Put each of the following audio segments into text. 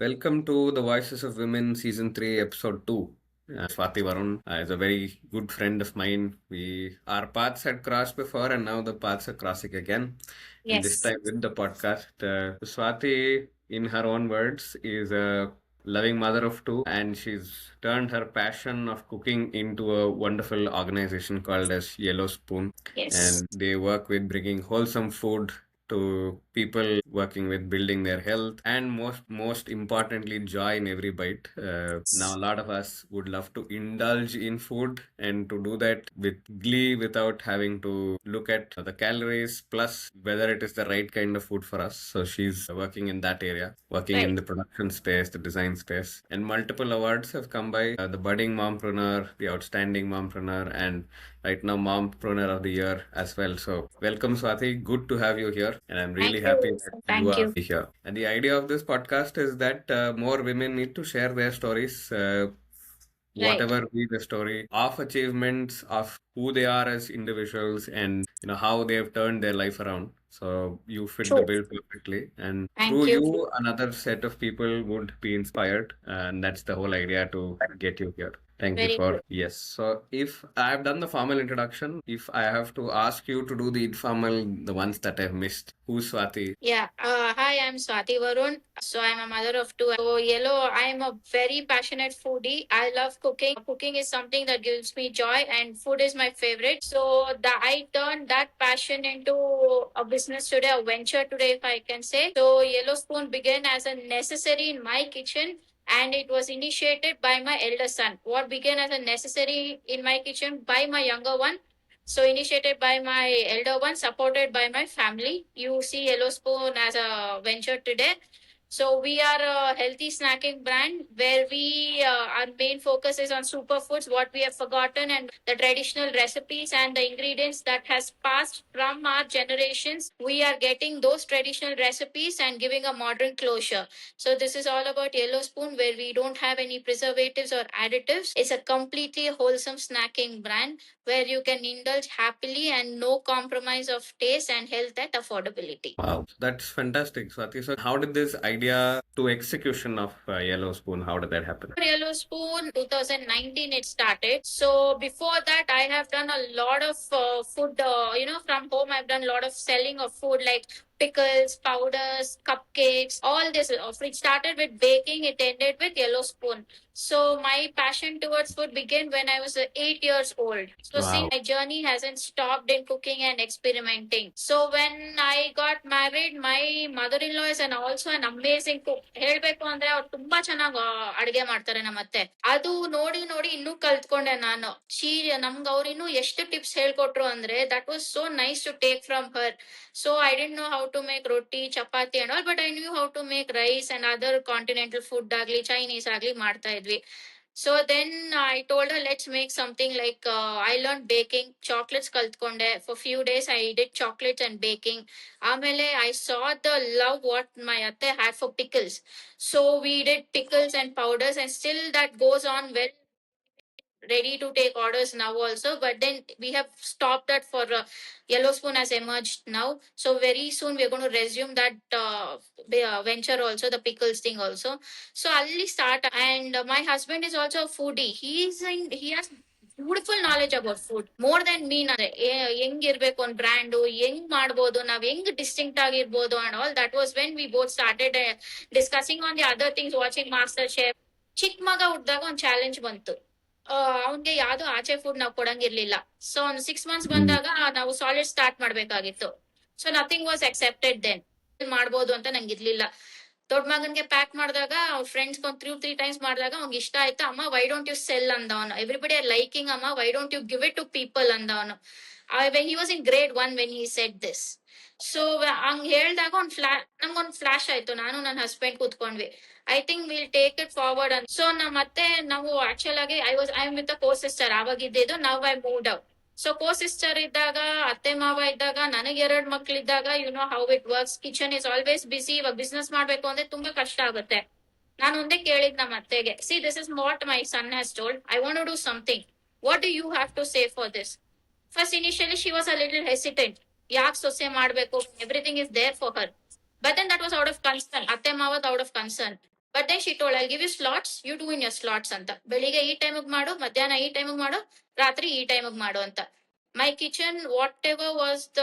Welcome to the Voices of Women Season 3, Episode 2. Swati Varun is a very good friend of mine. Our paths had crossed before, and now the paths are crossing again. And this Yes. time with the podcast. Swati, in her own words, is a loving mother of two, and she's turned her passion of cooking into a wonderful organization called as Yellow Spoon. Yes. And they work with bringing wholesome food to people, working with building their health, and most importantly, joy in every bite. Now a lot of us would love to indulge in food and to do that with glee without having to look at the calories plus whether it is the right kind of food for us. So she's working in that area, working in Right. the production space, the design space, and multiple awards have come by, the budding mompreneur, the outstanding mompreneur, and right now Mompreneur of the Year as well. So welcome, Swati. Good to have you here, and I'm Thank really happy you. that you Thank are you. here. And the idea of this podcast is that more women need to share their stories. Right. Whatever be the story of achievements of who they are as individuals, and how they have turned their life around. So you fit the True. bill perfectly, and Thank through you. you another set of people would be inspired, and that's the whole idea to get you here. Thank you Very for true. yes. So if I've done the formal introduction, if I have to ask you to do the informal, the ones that I've missed, who's Swati? Yeah. Hi, I'm Swati Varun. So I'm a mother of two. So yellow, I'm a very passionate foodie. I love cooking. Cooking is something that gives me joy, and food is my favorite. So I turned that passion into a business today, a venture today, if I can say. So Yellow Spoon began as a necessary in my kitchen, and it was initiated by my elder son. What began as a necessary in my kitchen by my younger one, so initiated by my elder one, supported by my family. You see Yellow Spoon as a venture today. So we are a healthy snacking brand where our main focus is on superfoods, what we have forgotten, and the traditional recipes and the ingredients that has passed from our generations. We are getting those traditional recipes and giving a modern closure. So this is all about Yellow Spoon, where we don't have any preservatives or additives. It's a completely wholesome snacking brand where you can indulge happily and no compromise of taste and health at affordability. Wow, that's fantastic, Swati. So how did this idea to execution of Yellow Spoon? How did that happen? Yellow Spoon 2019 it started. So before that I have done a lot of food, from home I've done a lot of selling of food like pickles, powders, cupcakes, all this. It started with baking, it ended with Yellow Spoon. So my passion towards food began when I was 8 years old. So see, Wow. my journey hasn't stopped in cooking and experimenting. So when I got married, my mother-in-law is also an amazing cook. ಹೇಳ್ಬೇಕು ಅಂದ್ರೆ ಅವ್ರು ತುಂಬಾ ಚೆನ್ನಾಗಿ ಅಡಿಗೆ ಮಾಡ್ತಾರೆ ನಮ್ಮತ್ತೆ. ಅದು ನೋಡಿ ನೋಡಿ ಇನ್ನೂ ಕಲ್ತ್ಕೊಂಡೆ ನಾನು. ನಮ್ಗೆ ಅವ್ರು ಇನ್ನೂ ಎಷ್ಟು ಟಿಪ್ಸ್ ಹೇಳ್ಕೊಟ್ರು ಅಂದ್ರೆ that was so nice to take from her. So I didn't know how to make roti, chapati and all, but I knew how to make rice and other continental food agli, Chinese agli ಮಾಡ್ತಾ ಇದ್ವಿ. So then I told her, let's make something like I learned baking, chocolates kaltkonde. For few days I did chocolates and baking. Amele I saw the love what my atte had for pickles. So we did pickles and powders, and still that goes on well, ready to take orders now also, but then we have stopped that for Yellow Spoon has emerged now. So very soon we're going to resume that venture also, the pickles thing also. So I'll start. And my husband is also a foodie. He has beautiful knowledge about food more than me. ಅಂದ್ರೆ ಹೆಂಗಿರ್ಬೇಕು ಒಂದ್ brand, ಹೆಂಗ್ ಮಾಡ್ಬೋದು, ನಾವ್ ಹೆಂಗ್ distinct ಆಗಿರ್ಬೋದು and all. That was when we both started discussing on the other things, watching master chef. ಚಿಕ್ಕ ಮಗ ಹುಟ್ಟಿದಾಗ ಒಂದ್ ಚಾಲೆಂಜ್ ಬಂತು. ಅವ್ನ್ಗೆ ಯಾವ್ದು ಆಚೆ ಫುಡ್ ನಾವ್ ಕೊಡಂಗಿರ್ಲಿಲ್ಲ. ಸೊ ಒಂದು 6 months ಬಂದಾಗ ನಾವು ಸಾಲಿಡ್ ಸ್ಟಾರ್ಟ್ ಮಾಡ್ಬೇಕಾಗಿತ್ತು. So nothing was accepted then. ಮಾಡ್ಬೋದು ಅಂತ ನಂಗೆ ಇರ್ಲಿಲ್ಲ. ದೊಡ್ಡ ಮಗನ್ಗೆ ಪ್ಯಾಕ್ ಮಾಡಿದಾಗ ಅವ್ರ ಫ್ರೆಂಡ್ಸ್ ಒಂದು 3 times ಮಾಡಿದಾಗ ಅವ್ನಿಗೆ ಇಷ್ಟ ಆಯ್ತು. ಅಮ್ಮ ವೈ ಡೋಂಟ್ ಯು ಸೆಲ್ ಅಂದವನು. ಎವ್ರಿಬಡಿ ಆರ್ ಲೈಕಿಂಗ್ ಅಮ್ಮ, why don't you give it to people ಅಂದವನು. He was in grade 1 when he said this. So ಹಂಗ್ ಹೇಳ್ದಾಗ ನಮ್ಗೊಂದ್ ಫ್ಲಾಶ್ ಆಯ್ತು. ನಾನು ನನ್ನ ಹಸ್ಬೆಂಡ್ ಕೂತ್ಕೊಂಡ್ವಿ. I think will take it forward ಅಂತ. ಸೊ ಮತ್ತೆ ನಾವು ಆಕ್ಚುಲ್ ಆಗಿ I am with co sister ಆವಾಗ ಇದ್ದಿದ್ದು. Now I moved out. So co sister ಇದ್ದಾಗ, ಅತ್ತೆ ಮಾವ ಇದ್ದಾಗ, ನನಗೆ 2 ಮಕ್ಳಿದ್ದಾಗ, you know how it works. Kitchen is always busy. ಇವಾಗ ಬಿಸ್ನೆಸ್ ಮಾಡ್ಬೇಕು ಅಂದ್ರೆ ತುಂಬಾ ಕಷ್ಟ ಆಗುತ್ತೆ. ನಾನು ಒಂದೇ ಕೇಳಿದ್ ನಮ್ಮ ಅತ್ತೆಗೆ, see this is what my son has told, I want to do something. What do you have to say for this? First initially she was a little hesitant. ಯಾಕೆ ಸೊಸೆ ಮಾಡ್ಬೇಕು, everything is there for her. But then that was out of concern. ಅತ್ತೆ ಮಾವತ್ out of concern. But then she told I give you slots, you do in your slots ಅಂತ. ಬೆಳಿಗ್ಗೆ ಈ ಟೈಮಿಗೆ ಮಾಡು, ಮಧ್ಯಾಹ್ನ ಈ ಟೈಮಿಗೆ ಮಾಡು, ರಾತ್ರಿ ಈ ಟೈಮಿಗೆ ಮಾಡು ಅಂತ. My kitchen whatever was the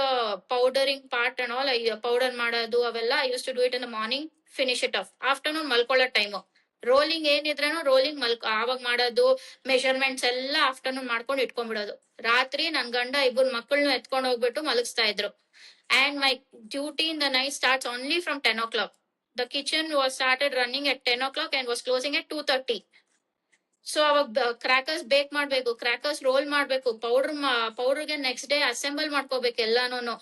powdering part and all, powder ಮಾಡೋದು ಅವೆಲ್ಲ I use to do it in the morning, finish it off. Afternoon ಮಲ್ಕೊಳ್ಳೋ ಟೈಮು ರೋಲಿಂಗ್ ಏನಿದ್ರೇನು ರೋಲಿಂಗ್ ಆವಾಗ ಮಾಡೋದು, ಮೆಷರ್ಮೆಂಟ್ಸ್ ಎಲ್ಲ ಆಫ್ಟರ್ನೂನ್ ಮಾಡ್ಕೊಂಡು ಇಟ್ಕೊಂಡ್ಬಿಡೋದು. ರಾತ್ರಿ ನನ್ ಗಂಡ ಇಬ್ಬರು ಮಕ್ಕಳನ್ನು ಎತ್ಕೊಂಡು ಹೋಗ್ಬಿಟ್ಟು ಮಲಗಿಸ್ತಾ ಇದ್ರು. And my duty in the night starts only from 10 o'clock. The kitchen was started running at 10 o'clock and was closing at 2:30. So ಅವಾಗ ಕ್ರ್ಯಾಕರ್ಸ್ ಬೇಕ್ ಮಾಡ್ಬೇಕು, ಕ್ರ್ಯಾಕರ್ಸ್ ರೋಲ್ ಮಾಡ್ಬೇಕು, ಪೌಡರ್ಗೆ ನೆಕ್ಸ್ಟ್ ಡೇ ಅಸೆಂಬಲ್ ಮಾಡ್ಕೋಬೇಕು ಎಲ್ಲಾನು.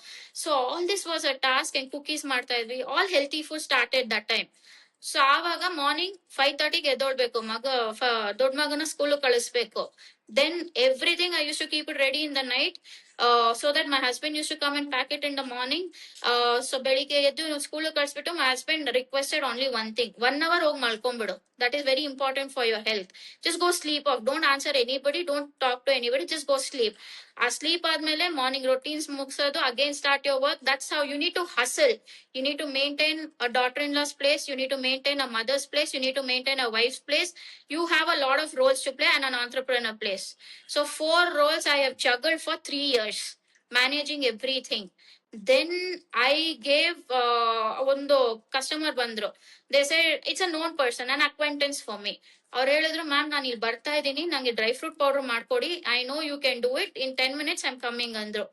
So all this was a task. And cookies ಮಾಡ್ತಾ ಇದ್ವಿ, all healthy food started that time. So ಆವಾಗ morning 5:30ಗೆ ಎದ್ದೋಳ್ಬೇಕು, ದೊಡ್ಡ ಮಗನ ಸ್ಕೂಲ್ ಕಳಿಸ್ಬೇಕು. Then everything I used to keep it ready in the night, so that my husband used to come and pack it in the morning. So ಬೆಳಿಗ್ಗೆ ಎದ್ದು school ಕಳಿಸ್ಬಿಟ್ಟು my husband requested only one thing: 1 hour ಹೋಗಿ ಮಲ್ಕೊಂಡ್ಬಿಡು. That is very important for your health. Just go sleep off. Don't answer anybody. Don't talk to anybody. Just go sleep. ಆ sleep ಆದ್ಮೇಲೆ morning routines ಮುಗಿಸೋದು, again start your work. That's how you need to hustle. You need to maintain a daughter-in-law's place. You need to maintain a mother's place. You need to maintain a wife's place. You have a lot of roles to play and an entrepreneur place. So 4 roles I have juggled for 3 years, managing everything. Then I gave ಒಂದು customer ಬಂದ್ರು. They said it's a known person, an acquaintance for me. ಅವ್ರು ಹೇಳಿದ್ರು, ma'am ನಾನು ಇಲ್ಲಿ ಬರ್ತಾ ಇದ್ದೀನಿ, ನಂಗೆ dry fruit powder ಮಾಡ್ಕೊಡಿ, I know you can do it, in 10 minutes I am coming ಅಂದ್ರು.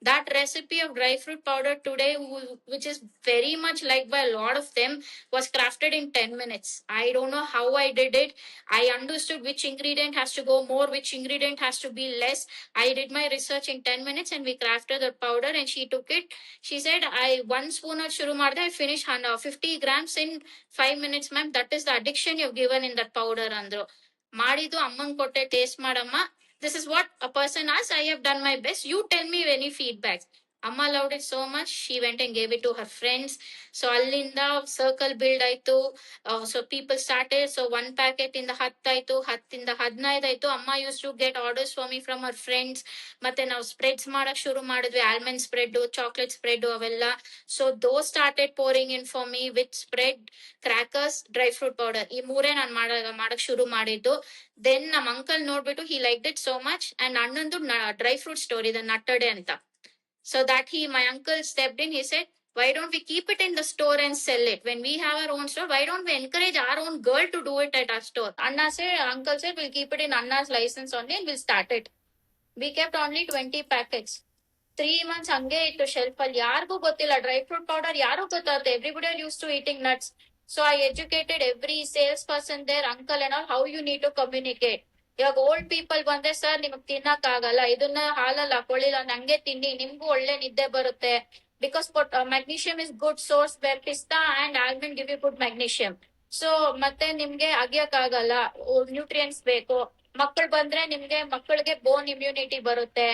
That recipe of dry fruit powder today, which is very much liked by a lot of them, was crafted in 10 minutes. I don't know how I did it. I understood which ingredient has to go more, which ingredient has to be less. I did my research in 10 minutes and we crafted the powder, and she took it. She said, I 1 spoon of shuru marde, I finished 50 grams in 5 minutes, ma'am. That is the addiction you've given in that powder, andro. Maridu amman kotte taste madamma. This is what a person asks. I have done my best. You tell me any feedback. Amma loved it so much. She went and gave it to her friends. So allinda circle build aitu. So people started. So 1 packet in the 10 aitu, 10 in the 15 aitu. Amma used to get orders for me from her friends. ಮತ್ತೆ ನಾವು spreads ಮಾಡಕ್ ಶುರು ಮಾಡಿದ್ವಿ, almond spread, chocolate spread ಅವೆಲ್ಲ. So those started pouring in for me with spread, crackers, dry fruit powder. ಈ ಮೂರೇ ನಾನು ಮಾಡಕ್ ಶುರು ಮಾಡಿದ್ದು. ದೆನ್ ನಮ್ ಅಂಕಲ್ ನೋಡ್ಬಿಟ್ಟು he liked it so much, and ಅಣ್ಣಂದು ಡ್ರೈ ಫ್ರೂಟ್ ಸ್ಟೋರ್ ಇದೆ, ನಟ್ಟಡೆ ಅಂತ. So that my uncle stepped in, he said, why don't we keep it in the store and sell it? When we have our own store, why don't we encourage our own girl to do it at our store? Uncle said, we'll keep it in Anna's license only and we'll start it. We kept only 20 packets. 3 months ಹಂಗೆ ಇತ್ತು shelf ಅಲ್ಲಿ. ಯಾರಿಗೂ ಗೊತ್ತಿಲ್ಲ dry fruit powder, ಯಾರು ಗೊತ್ತಾಗುತ್ತೆ, everybody are use to eating nuts. So I educated every sales person there, uncle and all, how you need to communicate. ಇವಾಗ old people ಬಂದ್ರೆ, sir ನಿಮಗ್ ತಿನ್ನಕ್ ಆಗಲ್ಲ, ಇದನ್ನ ಹಾಲಲ್ಲಿ ಹಾಕೊಳ್ಳಿಲ್ಲ, ನಂಗೆ ತಿನ್ನಿ, ನಿಮ್ಗೂ ಒಳ್ಳೆ ನಿದ್ದೆ ಬರುತ್ತೆ. Because magnesium is good source, where pista and almond give you good magnesium. So ಮತ್ತೆ ನಿಮ್ಗೆ ಅಗಿಯಕ್ ಆಗಲ್ಲ, ನ್ಯೂಟ್ರಿಯೆಂಟ್ಸ್ ಬೇಕು. ಮಕ್ಕಳು ಬಂದ್ರೆ ನಿಮ್ಗೆ ಮಕ್ಕಳಿಗೆ ಬೋನ್ ಇಮ್ಯುನಿಟಿ ಬರುತ್ತೆ.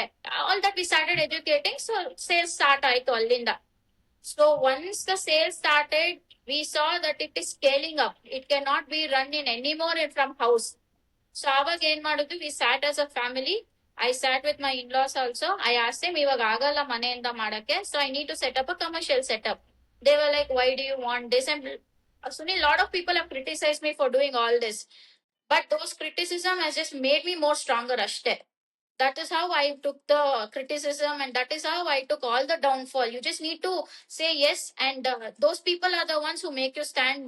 All that we started educating. So sales start ಆಯ್ತು ಅಲ್ಲಿಂದ. So once the sales started, we saw that it is scaling up. It cannot be run in anymore from house. So aವಾಗ ಏನ್ ಮಾಡುದು, we sat as a family. I sat with my in-laws also. I asked them, ಇವಾಗ ಆಗಲ್ಲ ಮನೆಯಿಂದ ಮಾಡಕ್ಕೆ, so I need to set up a commercial setup. They were like, why do you want this? And Sunil, a lot of people have criticized me for doing all this, but those criticism has just made me more stronger ashte. That is how I took the criticism, and that is how I took all the downfall. You just need to say yes, and those people are the ones who make you stand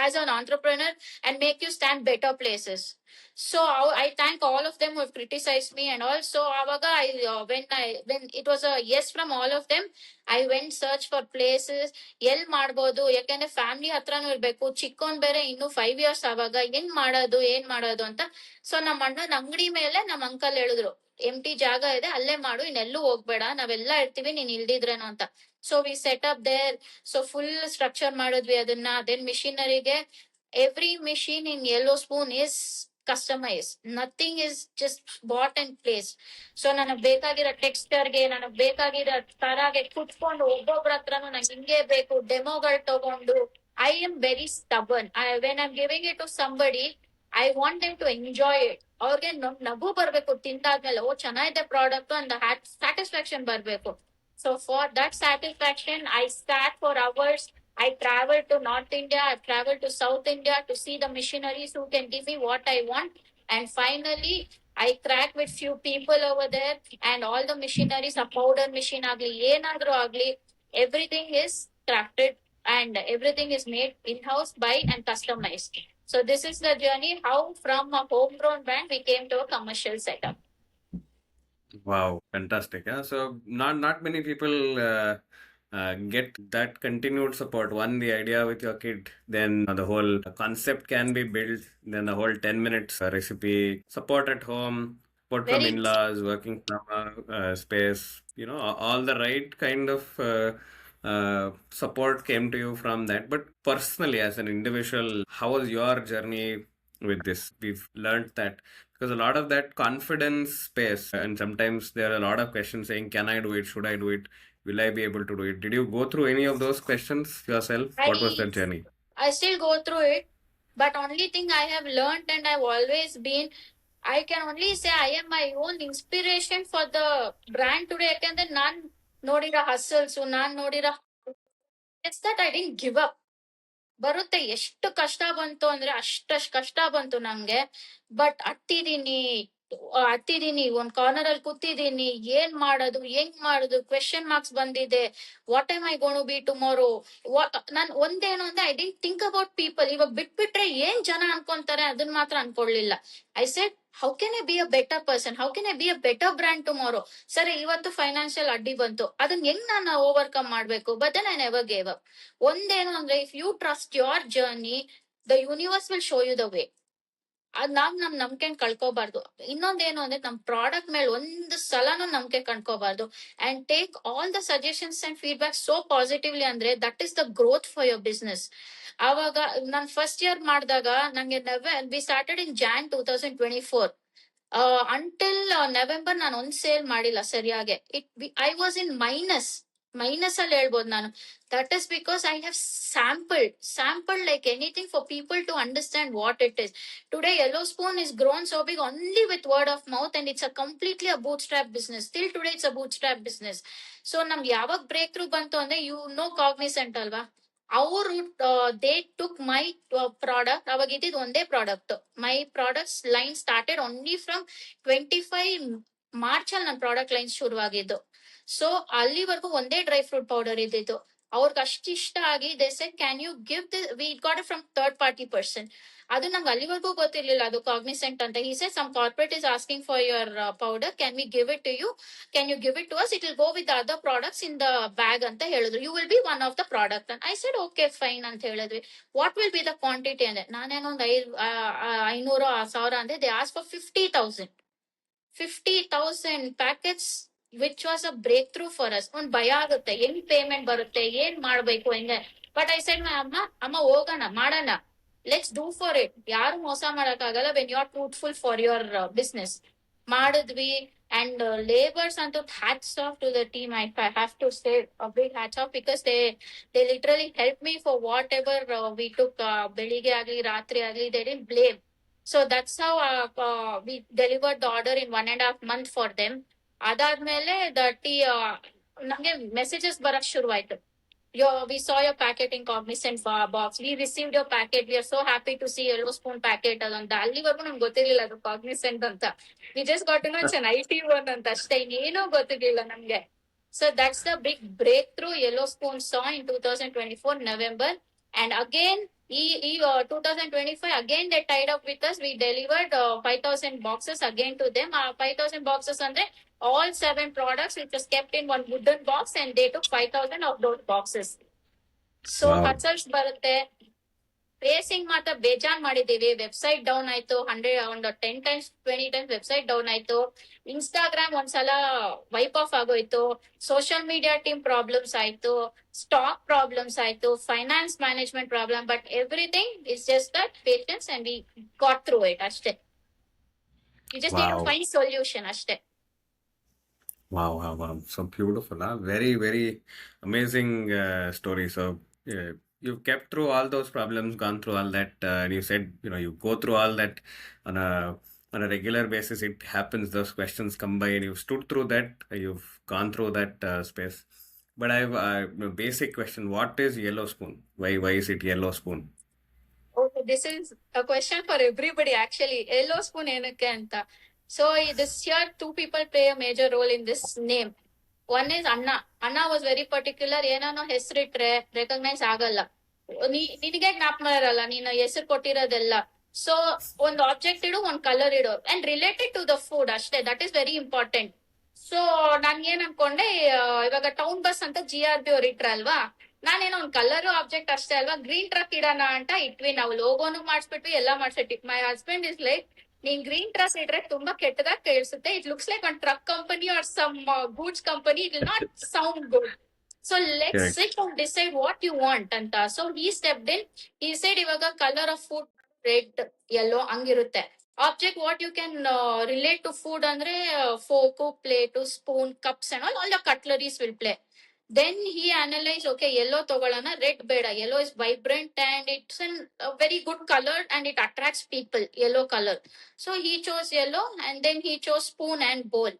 as an entrepreneur and make you stand better places. So I thank all of them who have criticized me. And also avaga when it was a yes from all of them, I went search for places. L ಮಾಡ್ಬೋದು, ಯಾಕಂದ್ರೆ family ಹತ್ರನೂ ಇರ್ಬೇಕು, ಚಿಕ್ಕೋನ್ ಬೇರೆ ಇನ್ನು 5 years ಆವಾಗ ಏನ್ ಮಾಡೋದು ಅಂತ. ಸೊ ನಮ್ಮ ಅಣ್ಣನ ಅಂಗಡಿ ಮೇಲೆ ನಮ್ ಅಂಕಲ್ ಹೇಳಿದ್ರು, ಎಂಟಿ ಜಾಗ ಇದೆ, ಅಲ್ಲೇ ಮಾಡು, ಇನ್ನೆಲ್ಲೂ ಹೋಗ್ಬೇಡ, ನಾವೆಲ್ಲಾ ಇರ್ತೀವಿ, ನೀನ್ ಇಲ್ದಿದ್ರೇನು ಅಂತ. So we set up there. So full structure ಮಾಡಿದ್ವಿ ಅದನ್ನ. ದೆನ್ ಮಿಷಿನರಿಗೆ, every machine in Yellow Spoon is customized. Nothing is just bought and placed. So ನನಗ್ ಬೇಕಾಗಿರೋ ಟೆಕ್ಸ್ಚರ್ಗೆ, ನನಗ್ ಬೇಕಾಗಿರೋ ತರಾಗೆ ಕುತ್ಕೊಂಡು ಒಬ್ಬೊಬ್ರ ಹತ್ರನು ನಂಗೆ ಹಿಂಗೆ ಬೇಕು ಡೆಮೋಗಳು ತಗೊಂಡು. I am very stubborn. When I'm giving it to somebody, I want them to enjoy it. ಅವ್ರಿಗೆ ನಗು ಬರ್ಬೇಕು ತಿಂದಾದ್ಮೇಲೆ, ಓ ಚೆನ್ನಾಗಿದೆ ಪ್ರಾಡಕ್ಟ್ ಅಂತ ಸ್ಯಾಟಿಸ್ಫ್ಯಾಕ್ಷನ್ ಬರ್ಬೇಕು. So for that satisfaction I sat for hours. I traveled to North India, I traveled to South India to see the missionaries who can give me what I want. And finally, I cracked with few people over there, and all the missionaries, a powder machine agli, yenadru agli, everything is crafted and everything is made in-house by and customized. So this is the journey how from a homegrown brand we came to a commercial setup. Wow, fantastic. Yeah, so not many people get that continued support. One, the idea with your kid, then the whole concept can be built, then the whole 10 minutes recipe, support at home, support from Very in-laws, working from a space, all the right kind of support came to you from that. But personally, as an individual, how was your journey with this? We've learned that because a lot of that confidence space, and sometimes there are a lot of questions saying, can I do it? Should I do it? Will I be able to do it? Did you go through any of those questions yourself? What was I that journey? I still go through it, but only thing I have learned and I've always been, I can only say I am my own inspiration for the brand today. ಯಾಕಂದ್ರೆ ನಾನ್ ನೋಡಿರೋ ಹಸಲ್ಸು ನಾನ್ ನೋಡಿರೋ it's that I didn't give up. ಬರುತ್ತೆ ಎಷ್ಟು ಕಷ್ಟ ಬಂತು ಅಂದ್ರೆ ಅಷ್ಟಷ್ಟು ಕಷ್ಟ ಬಂತು ನಂಗೆ. ಬಟ್ ಹತ್ತಿದೀನಿ ಒಂದ್ ಕಾರ್ನರ್ ಅಲ್ಲಿ ಕೂತಿದೀನಿ, ಏನ್ ಮಾಡೋದು ಹೆಂಗ್ ಮಾಡೋದು ಕ್ವೆಶನ್ ಮಾರ್ಕ್ಸ್ ಬಂದಿದೆ. What am I gonna be tomorrow. ನಾನ್ ಒಂದೇನು ಅಂದ್ರೆ I didn't think about people. ಇವಾಗ ಬಿಟ್ಬಿಟ್ರೆ ಏನ್ ಜನ ಅನ್ಕೊಂತಾರೆ ಅದನ್ನ ಮಾತ್ರ ಅನ್ಕೊಳ್ಳಿಲ್ಲ. I said how can I be a better person, how can I be a better brand tomorrow. ಸರಿ ಇವತ್ತು ಫೈನಾನ್ಷಿಯಲ್ ಅಡ್ಡಿ ಬಂತು, ಅದನ್ನ ಹೆಂಗ್ ನಾನು ಓವರ್ಕಮ್ ಮಾಡ್ಬೇಕು. But then I never gave up. ಒಂದೇನು ಅಂದ್ರೆ if you trust your journey, the universe will show you the way. ಅದ್ ನಮ್ ನಂಬಿಕೆ ಕಳ್ಕೋಬಾರ್ದು. ಇನ್ನೊಂದೇನು ಅಂದ್ರೆ ನಮ್ ಪ್ರಾಡಕ್ಟ್ ಮೇಲೆ ಒಂದು ಸಲನು ನಂಬಿಕೆ ಕಳ್ಕೋಬಾರ್ದು. And take all the suggestions and feedback so positively, ಅಂದ್ರೆ that is the growth for your business. ಆವಾಗ ನಾನ್ ಫಸ್ಟ್ ಇಯರ್ ಮಾಡಿದಾಗ ನಂಗೆ we started in Jan 2024. Until November ನಾನು ಒಂದ್ ಸೇಲ್ ಮಾಡಿಲ್ಲ ಸರಿಯಾಗಿ. ಐ ವಾಸ್ ಇನ್ ಮೈನಸ್ ಅಲ್ಲಿ ಹೇಳ್ಬೋದು ನಾನು. That is because I have sampled like anything for people to understand what it is. Today, Yellow Spoon is grown so big only with word of mouth, and it's a completely a bootstrap business. Till today, it's a bootstrap business. So, ನಮ್ಗೆ ಯಾವಾಗ break through ಬಂತು ಅಂದ್ರೆ Cognizant ಅಲ್ವಾ, ಅವರು they took my product. ಅವಾಗ ಇದ್ದಿದ್ದು ಒಂದೇ product. My products line started only from 25 March ಅಲ್ಲಿ ನನ್ನ ಪ್ರಾಡಕ್ಟ್ ಲೈನ್ ಶುರುವಾಗಿದ್ದು. ಸೊ ಅಲ್ಲಿವರೆಗೂ ಒಂದೇ ಡ್ರೈ ಫ್ರೂಟ್ ಪೌಡರ್ ಇದ್ದಿದ್ದು. ಅವ್ರಿಗೆ ಅಷ್ಟು ಇಷ್ಟ ಆಗಿ they said can you give we got it from third party person. ಅದು ನಂಗೆ ಅಲ್ಲಿವರೆಗೂ ಗೊತ್ತಿರ್ಲಿಲ್ಲ ಅದು ಕಾಗ್ನಿಸೆಂಟ್ ಅಂತ. He said some corporate is asking for your powder, can we give it to you, can you give it to us, it will go with other products in the bag ಅಂತ ಹೇಳಿದ್ರು. You will be one of the product. I said okay fine ಅಂತ ಹೇಳಿದ್ವಿ. What will be the quantity ಅಂದ್ರೆ ನಾನೇನೋ ಒಂದು 500-1000 ಅಂದ್ರೆ they ಆಸ್ for 50,000 packets, which was a breakthrough for us. ಒಂದ್ ಭಯ ಆಗುತ್ತೆ, ಹೆಂಗ್ ಪೇಮೆಂಟ್ ಬರುತ್ತೆ, ಏನ್ ಮಾಡ್ಬೇಕು ಹೆಂಗೆ. ಬಟ್ ಐ ಸೆಡ್ ಮೈ ಅಮ್ಮ ಹೋಗೋಣ ಮಾಡೋಣ, ಲೆಟ್ಸ್ ಡೂ ಫಾರ್ ಇಟ್. ಯಾರು ಮೋಸ ಮಾಡಕ್ ಆಗಲ್ಲ when you are truthful for your business. ಮಾಡಿದ್ವಿ. ಅಂಡ್ ಲೇಬರ್ಸ್ ಅಂತೂ hats off to the team. I have to say a big hats off, because they literally help me for whatever we took. ಬೆಳಿಗ್ಗೆ ಆಗ್ಲಿ ರಾತ್ರಿ ಆಗ್ಲಿ they didn't blame. So that's how we delivered the order in 1.5 month for them. ಅದಾದ್ಮೇಲೆ ನಮ್ಗೆ messages ಬರಕ್ ಶುರುವಾಯ್ತು. We saw your packet in Cognizant box. We received your packet. We are so happy to see Yellow Spoon packet ಅದಂತ. ಅಲ್ಲಿವರೆಗೂ ನಮ್ಗೆ ಗೊತ್ತಿರ್ಲಿಲ್ಲ ಅದು Cognizant ಅಂತ. We just got to know it's an IT one ಅಂತ ಅಷ್ಟೇ, ಇನ್ನೇನೂ ಗೊತ್ತಿರ್ಲಿಲ್ಲ ನಮ್ಗೆ. So that's the big breakthrough Yellow Spoon saw in 2024 November. And again, 2025 again they tied up with us. We delivered 5,000 boxes again to them. 5,000 boxes ಅಂದ್ರೆ all 7 products which was kept in one wooden box, and they took 5,000 of those boxes. So Wow. ಹಸಲ್ಸ್ ಬರುತ್ತೆ. Facing ಮಾತ್ರ ಬೇಜಾನ್ ಮಾಡಿದೀವಿ. Website down ಆಯ್ತು, 10 times 20 times website down ಆಯ್ತು. Instagram ಒಂದ್ಸಲ wipe off ಆಗೋಯ್ತು. Social media team problems ಆಯ್ತು, stock problems ಆಯ್ತು, finance management problem. But everything is just that patience and we got through it ಅಷ್ಟೇ. You just need to Wow. Find solution ಅಷ್ಟೇ. Wow. So beautiful, huh? Very, very amazing story. So you've kept through all those problems, gone through all that, and you said, you go through all that on a regular basis. It happens, those questions come by, and you've stood through that, you've gone through that space. But I have a basic question. What is yellow spoon? Why is it yellow spoon? Okay, this is a question for everybody actually. Yellow spoon ಏನಕ್ಕೆ ಅಂತ. So this here two people play a major role in this name. One is Anna. Anna was very particular. ಏನಾನೋ ಹೆಸರಿಟ್ರೆ recognise ಆಗಲ್ಲ. ನಿನಗೆ ಜ್ಞಾಪಕ ಇರಲ್ಲ ನೀನು ಹೆಸರು ಕೊಟ್ಟಿರೋದೆಲ್ಲ. ಸೊ ಒಂದು ಆಬ್ಜೆಕ್ಟ್ ಇಡು ಒಂದ್ ಕಲರ್ ಇಡು and related to the food ಅಷ್ಟೇ. That is very important. So ನಾನ್ ಏನ್ ಅನ್ಕೊಂಡೆ, ಇವಾಗ ಟೌನ್ ಬಸ್ ಅಂತ GRB ಅವ್ರು ಇಟ್ರಲ್ವಾ, ನಾನೇನೋ ಒಂದ್ ಕಲರ್ ಆಬ್ಜೆಕ್ಟ್ ಅಷ್ಟೇ ಅಲ್ವಾ, ಗ್ರೀನ್ ಟ್ರಕ್ ಇಡೋಣ ಅಂತ ಇಟ್ವಿ. ನಾವು ಲೋಗೋನು ಮಾಡಿಸ್ಬಿಟ್ವಿ, ಎಲ್ಲಾ ಮಾಡ್ಸಿಟ್ವಿ. ಮೈ ಹಸ್ಬೆಂಡ್ ಇಸ್ ಲೈಕ್, ನೀನ್ ಗ್ರೀನ್ ಟ್ರಕ್ ಇಟ್ರೆ ತುಂಬಾ ಕೆಟ್ಟದಾಗ ಕೇಳಿಸುತ್ತೆ. It looks like one truck company are some goods company. It will not sound good. So let's Correct. Sit and decide what you want ಅಂತ. So he stepped in. He said ಇವಾಗ colour of food red yellow ಹಂಗಿರುತ್ತೆ. Object what you can relate to food ಅಂದ್ರೆ fork, plate, spoon, cups and all the ಕಟ್ಲರೀಸ್ will play. Then he analyzed, okay, yellow togolana, red beda. Yellow is vibrant and it's a very good color and it attracts people, yellow color. So he chose yellow and then he chose spoon and bowl.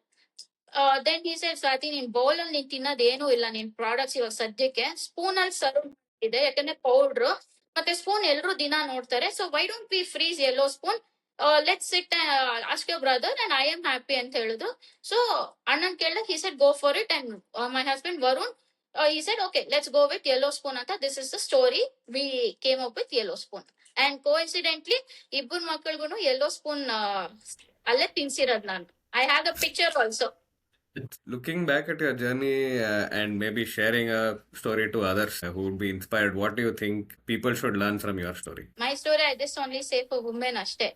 Then he said, Swati, ನಿನ್ bowl ಅಲ್ಲಿ ನೀನ್ ತಿನ್ನೋದೇನು ಇಲ್ಲ, ನಿನ್ products ಇವಾಗ ಸದ್ಯಕ್ಕೆ spoon ಅಲ್ಲಿ serve ಇದೆ, ಯಾಕಂದ್ರೆ ಪೌಡ್ರು ಮತ್ತೆ ಸ್ಪೂನ್ ಎಲ್ರು ದಿನ ನೋಡ್ತಾರೆ. So why don't we freeze yellow spoon, let's sit ask your brother and I am happy ಅಂತ ಹೇಳಿದ್ರು. ಸೊ ಅಣ್ಣನ್ ಕೇಳಿದಾಗ he said go for it and my husband Varun, he said okay, let's go with yellow spoon ಅಂತ. This is the story, we came up with yellow spoon. And coincidentally ಇಬ್ಬರು ಮಕ್ಕಳಿಗೂ yellow spoon ಅಲ್ಲೇ ತಿನ್ಸಿರೋದ್ ನಾನು. I have the picture also. Looking back at your journey and maybe sharing a story to others who would be inspired, what do you think people should learn from your story? My story, I just only say for women ashte.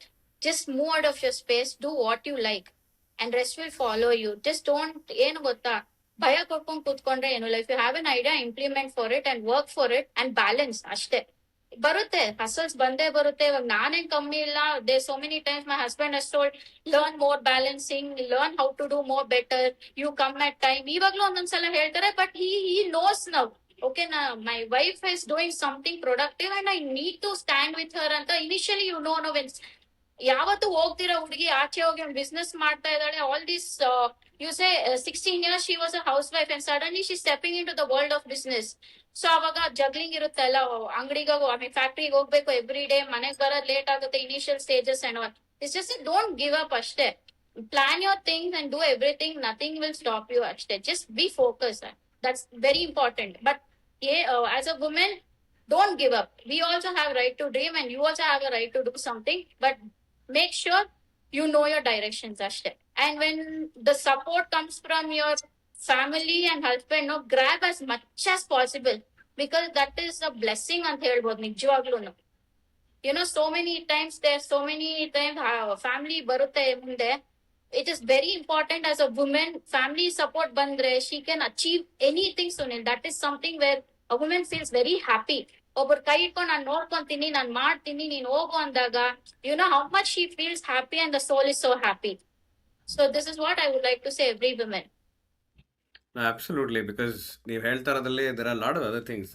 Just move out of your space, do what you like, and rest will follow you. Just don't, ಏನು ಗೊತ್ತಾ, ಭಯ ಪಡ್ಕೊಂಡ್ ಕೂತ್ಕೊಂಡ್ರೆ ಏನು ಇಲ್ಲ. If you have an idea, implement for it and work for it and balance ಅಷ್ಟೇ. ಬರುತ್ತೆ, ಹಸಲ್ಸ್ ಬಂದೇ ಬರುತ್ತೆ. ಇವಾಗ ನಾನೇನ್ ಕಮ್ಮಿ ಇಲ್ಲ. They so many times my husband has told, learn more balancing, learn how to do more better, you come at time. ಇವಾಗ್ಲೂ ಒಂದೊಂದ್ಸಲ ಹೇಳ್ತಾರೆ, but he knows now. Okay, na my wife is doing something productive and I need to stand with her ಅಂತ. Initially you know when ಯಾವತ್ತು ಹೋಗ್ತಿರೋ ಹುಡುಗಿ ಆಚೆ ಹೋಗಿ ಒಂದು business ಮಾಡ್ತಾ ಇದ್ದಾಳೆ, all this you say 16 years she was a housewife and suddenly she's stepping into the world of business. So ಅವಾಗ juggling ಇರುತ್ತೆ ಎಲ್ಲ, ಅಂಗಡಿಗೆ ಐ ಮೀನ್ ಫ್ಯಾಕ್ಟ್ರಿಗೆ ಹೋಗ್ಬೇಕು ಎವ್ರಿ ಡೇ, ಮನೆಗೆ ಬರೋದ್ ಲೇಟ್ ಆಗುತ್ತೆ, initial stages and all. It's just don't give up ಅಷ್ಟೇ. Plan your things and do everything, nothing will stop you ಅಷ್ಟೇ. Just be focus, that's very important. But as a women, don't give up. We also have right to dream and you also have a right to do something, but make sure you know your directions ashte. And when the support comes from your family and husband, no, grab as much as possible, because that is a blessing ಅಂತ ಹೇಳ್ಬೋದು ನಿಜವಾಗ್ಲೂನು. So many times family ಬರುತ್ತೆ ಮುಂದೆ. It is very important as a woman, family support bandre, she can achieve anything, Sunil. That is something where a woman feels very happy. ಒಬ್ಬರು ಕೈ ಇಟ್ಕೊಂಡು ನಾನು ನೋಡ್ಕೊಂತೀನಿ, ನಾನು ಮಾಡ್ತೀನಿ, ನೀನ್ ಹೋಗು ಅಂದಾಗ, how much she feels happy and the soul is so happy. So this is what I would like to say every woman. Absolutely, because ನೀವು ಹೇಳ್ತಾ ಇರೋದ್ರಲ್ಲಿ there are a lot of other things.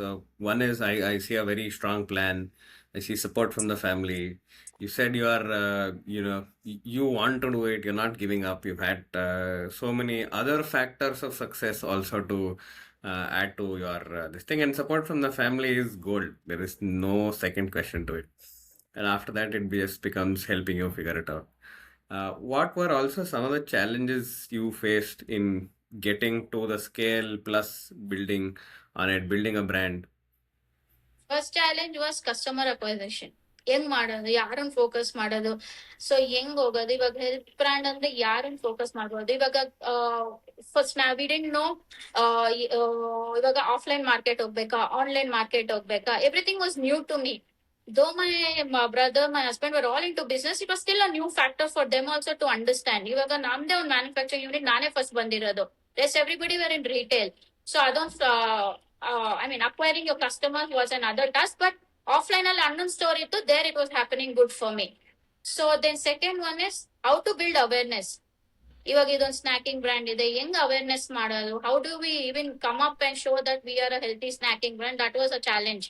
One is I see a very strong plan. I see support from the family. You said you are, you want to do it. You're not giving up. You've had so many other factors of success also to add to your this thing. And support from the family is gold. There is no second question to it. And after that, it just becomes helping you figure it out. What were also some of the challenges you faced in getting to the scale plus building a brand? First challenge was customer acquisition. ಹೆಂಗ್ ಮಾಡೋದು, ಯಾರನ್ನ focus ಮಾಡೋದು, so ಹೆಂಗ್ ಹೋಗೋದು. ಇವಾಗ health brand ಅಂದ್ರೆ ಯಾರನ್ನ focus ಮಾಡ್ಬೋದು. ಇವಾಗ ಫಸ್ಟ್ ವಿ ಡಿಡ್ಂಟ್ ನೋ ಇವಾಗ ಆಫ್ಲೈನ್ ಮಾರ್ಕೆಟ್ ಹೋಗ್ಬೇಕಾ, ಆನ್ಲೈನ್ ಮಾರ್ಕೆಟ್ ಹೋಗ್ಬೇಕಾ, everything was new to me. Though my brother, my husband were all into business, it was still a new factor for them also to understand. ಇವಾಗ ನಮ್ದೇ ಒಂದು manufacturing unit, ನಾನೇ first ಬಂದಿರೋದು. Rest everybody were in retail. So ಅದೊಂದು acquiring your customers was another task, but offline ಅಲ್ಲಿ ಅನ್ನೊಂದು store ಇತ್ತು, there it was happening good for me. So then second one is how to build awareness. ಇವಾಗ ಇದೊಂದು ಸ್ನಾಕಿಂಗ್ brand ಇದೆ, ಹೆಂಗ್ awareness ಮಾಡೋದು, how do we even come up and show that we are a healthy snacking brand. That was a challenge.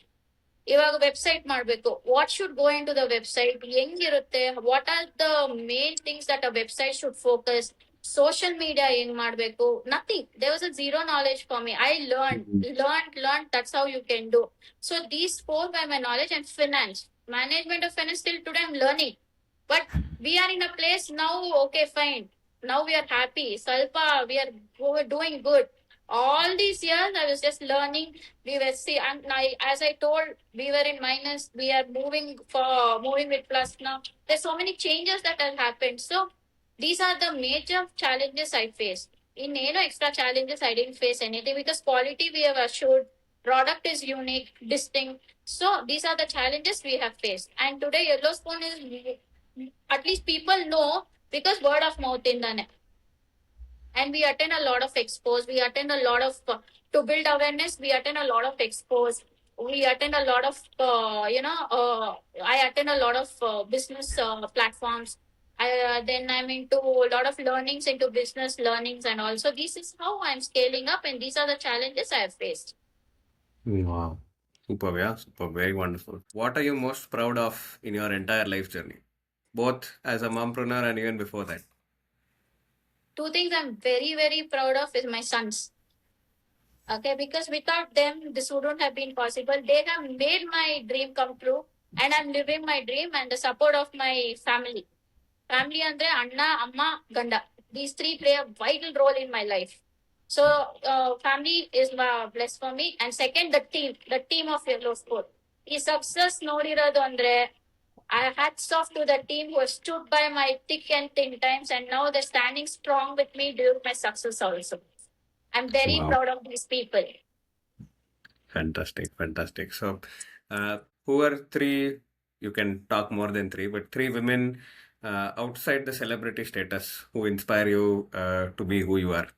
ಇವಾಗ website ಮಾಡ್ಬೇಕು, what should go in to the website, ಹೆಂಗಿರುತ್ತೆ, what are the main things that a website should focus, social media ಹೆಂಗ್ ಮಾಡ್ಬೇಕು, nothing. There was a zero knowledge for me. I learned. That's how you can do. So these four were my knowledge. And finance, management of finance, till today I'm learning. But we are in a place now. Okay, fine. Now we are happy. Salpa, we were doing good. All these years I was just learning. We were see, and as I told, we were in minus. We are moving with plus now. There's so many changes that have happened. So these are the major challenges I faced. In extra challenges, I didn't face anything because quality we have assured, product is unique, distinct. So these are the challenges we have faced. And today Yellow Spoon is, at least people know because word of mouth in the net. And we attend a lot of expos. We attend a lot of to build awareness. We attend a lot of expos. We attend a lot of I attend a lot of business platforms. Then I'm into a lot of learnings into business learnings, and also this is how I'm scaling up, and these are the challenges I have faced. Wow. Superb, yeah. Superb. Very wonderful. What are you most proud of in your entire life journey? Both as a mompreneur and even before that. Two things I'm very, very proud of is my sons. Okay, because without them, this wouldn't have been possible. They have made my dream come true, and I'm living my dream and the support of my family. Family andre Anna, Amma, Ganda. These three play a vital role in my life. So family is blessed for me. And second, the team of Yellow Sport. ಈ success ನೋಡಿರೋದು ಅಂದ್ರೆ I hats off to the team who has stood by my thick and thin times, and now they're standing strong with me during my success also. I'm very Wow. proud of these people. Fantastic. Fantastic. So, who are three, you can talk more than three, but three women outside the celebrity status who inspire you to be who you are?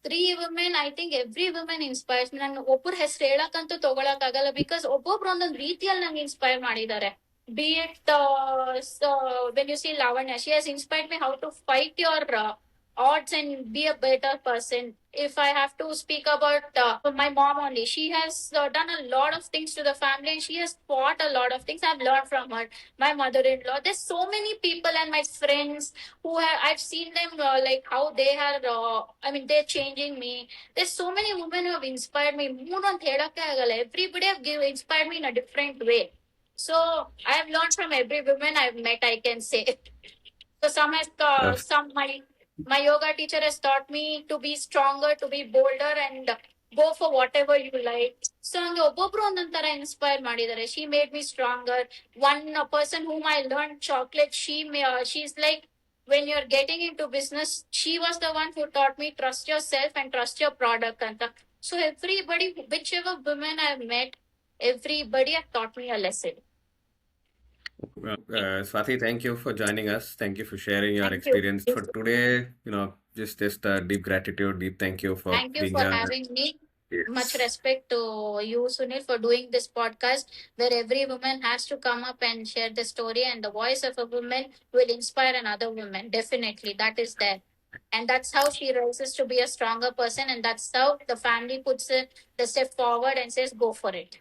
Three women, I think every woman inspires me. ನಾನು ಒಬ್ಬರ ಹೆಸರು ಹೇಳಕ್ಕಂತೂ ತಗೊಳಕ್ಕಾಗಲ್ಲ because ಒಬ್ಬೊಬ್ರು ಒಂದೊಂದು ರೀತಿಯಲ್ಲಿ ನಂಗೆ inspire ಮಾಡಿದ್ದಾರೆ. Be it when you see Lavanya, she has inspired me how to fight your odds and be a better person. If I have to speak about my mom only, she has done a lot of things to the family, and she has fought a lot of things. I've learned from her. My mother-in-law. There's so many people and my friends who I've seen them like how they are. They're changing me. There's so many women who have inspired me. ಮೂರು ಅಂತ ಹೇಳಕ್ಕೆ ಆಗಲ್ಲ. Everybody have inspired me in a different way. So I've learned from every woman I've met, I can say. So my yoga teacher has taught me to be stronger, to be bolder, and go for whatever you like. So ಹಂಗೆ ಒಬ್ಬೊಬ್ರು ಒಂದೊಂದ್ ತರ inspire ಮಾಡಿದ್ದಾರೆ. She made me stronger. One person whom I learned chocolate, she's like, when you're getting into business, she was the one who taught me trust yourself and trust your product anta. So everybody, whichever women I've met, everybody have taught me a lesson. Swati, thank you for joining us. Thank you for sharing your Thank you. experience for today. Just deep gratitude, deep thank you for Thank you being for a having me. yes. Much respect to you, Sunil, for doing this podcast where every woman has to come up and share the story, and the voice of a woman will inspire another woman. Definitely, that is there. And that's how she rises to be a stronger person, and that's how the family puts the step forward and says, go for it.